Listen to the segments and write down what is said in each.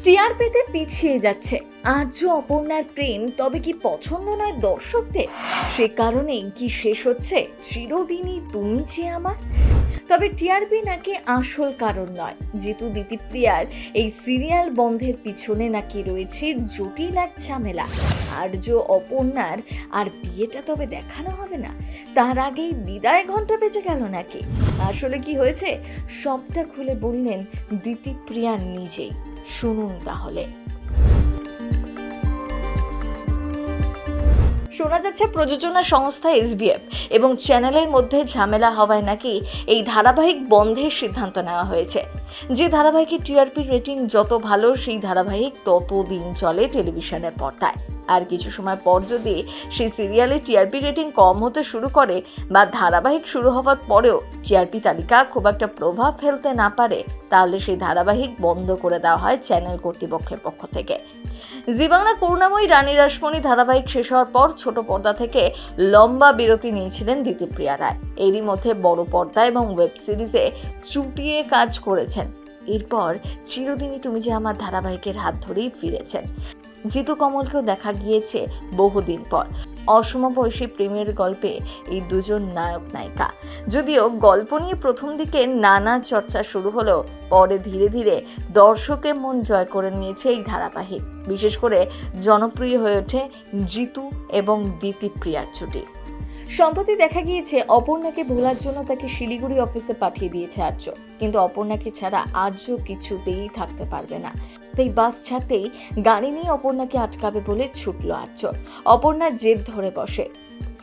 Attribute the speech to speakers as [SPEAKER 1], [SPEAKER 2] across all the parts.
[SPEAKER 1] টিআরপিতে পিছিয়ে যাচ্ছে আর্য অপর্ণার প্রেম, তবে কি পছন্দ নয় দর্শকদের? সে কারণেই কি শেষ হচ্ছে চিরদিনই তুমি যে আমার? তবে টিআরপি নাকি আসল কারণ নয়। জিতু দিতিপ্রিয়ার এই সিরিয়াল বন্ধের পিছনে নাকি রয়েছে জটিল এক ঝামেলা। আর্য অপর্ণার আর বিয়েটা তবে দেখানো হবে না, তার আগেই বিদায় ঘন্টা বেজে গেল নাকি? আসলে কি হয়েছে সবটা খুলে বললেন দিতিপ্রিয়া নিজেই। শুনুন তাহলে। শোনা যাচ্ছে প্রযোজনা সংস্থা এসবিএফ এবং চ্যানেলের মধ্যে ঝামেলা হওয়ায় নাকি এই ধারাবাহিক বন্ধের সিদ্ধান্ত নেওয়া হয়েছে। যে ধারাবাহিকের টিআরপি রেটিং যত ভালো, সেই ধারাবাহিক তত দিন চলে টেলিভিশনের পর্দায়। আর কিছু সময় পর যদি সেই সিরিয়ালে টিআরপি রেটিং কম হতে শুরু করে বা ধারাবাহিক শুরু হওয়ার পরেও টিআরপি তালিকা খুব একটা প্রভাব ফেলতে না পারে, তাহলে সেই ধারাবাহিক বন্ধ করে দেওয়া হয় চ্যানেল কর্তৃপক্ষের পক্ষ থেকে। জি বাংলা করুণাময়ী রানী রাসমণি ধারাবাহিক শেষ হওয়ার পর ছোট পর্দা থেকে লম্বা বিরতি নিয়েছিলেন দিতিপ্রিয়া রায়। এরই মধ্যে বড় পর্দা এবং ওয়েব সিরিজে চুটিয়ে কাজ করেছেন। এরপর চিরদিনই তুমি যে আমার ধারাবাহিকের হাত ধরেই ফিরেছেন। জিতু কমলকেও দেখা গিয়েছে বহুদিন পর। অসমবয়সী প্রেমের গল্পে এই দুজন নায়ক নায়িকা। যদিও গল্প নিয়ে প্রথম দিকে নানা চর্চা শুরু হলেও পরে ধীরে ধীরে দর্শকের মন জয় করে নিয়েছে এই ধারাবাহিক। বিশেষ করে জনপ্রিয় হয়ে ওঠে জিতু এবং দিতিপ্রিয়ার জুটি। সম্প্রতি দেখা গিয়েছে অপর্ণাকে ভোলার জন্য তাকে শিলিগুড়ি অফিসে পাঠিয়ে দিয়েছে আর্য, কিন্তু অপর্ণাকে ছাড়া আর্য কিছুতেই থাকতে পারবে না। তাই বাস ছাড়তেই গাড়ি নিয়ে অপর্ণাকে আটকাবে বলে ছুটল আর্য। অপর্ণার জেদ ধরে বসে,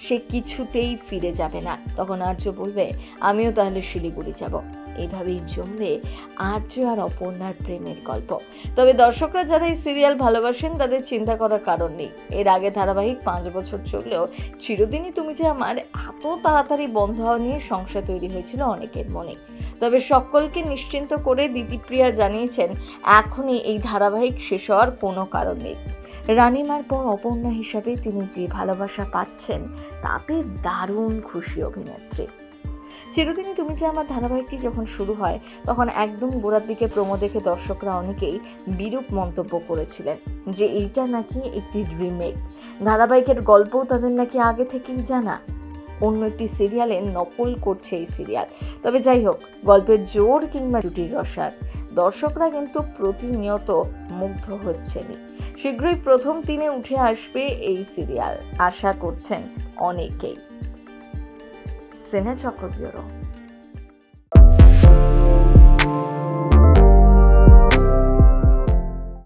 [SPEAKER 1] সে কিছুতেই ফিরে যাবে না। তখন আর্য বলবে, আমিও তাহলে শিলিগুড়ি যাব। এইভাবেই জমবে আর্য আর অপর্ণার প্রেমের গল্প। তবে দর্শকরা যারা এই সিরিয়াল ভালোবাসেন তাদের চিন্তা করার কারণ নেই। এর আগে ধারাবাহিক 5 বছর চললেও চিরদিনই তুমি যে আমার এত তাড়াতাড়ি বন্ধ হওয়া নিয়ে সংশয় তৈরি হয়েছিল অনেকের মনে। তবে সকলকে নিশ্চিন্ত করে দিতিপ্রিয়া জানিয়েছেন এখনই এই ধারাবাহিক শেষ হওয়ার কোনো কারণ নেই। রানীমার পর অপর্ণা হিসাবে তিনি যে ভালোবাসা পাচ্ছেন তাতে দারুণ খুশি অভিনেত্রী। চিরদিনই তুমি যে আমার ধারাবাহিকটি যখন শুরু হয় তখন একদম গোড়ার দিকে প্রোমো দেখে দর্শকরা অনেকেই বিরূপ মন্তব্য করেছিলেন যে এইটা নাকি একটি রিমেক। ধারাবাহিকের গল্পও তাদের নাকি আগে থেকেই জানা, অন্য একটি সিরিয়ালের নকল করছে এই সিরিয়াল। তবে যাই হোক, গল্পের জোর কিংবা জুটির রসার দর্শকরা কিন্তু প্রতিনিয়ত মুগ্ধ হচ্ছেনই। শীঘ্রই প্রথম 3-এ উঠে আসবে এই সিরিয়াল, আশা করছেন অনেকেই। সিনে চক্র ব্যুরো।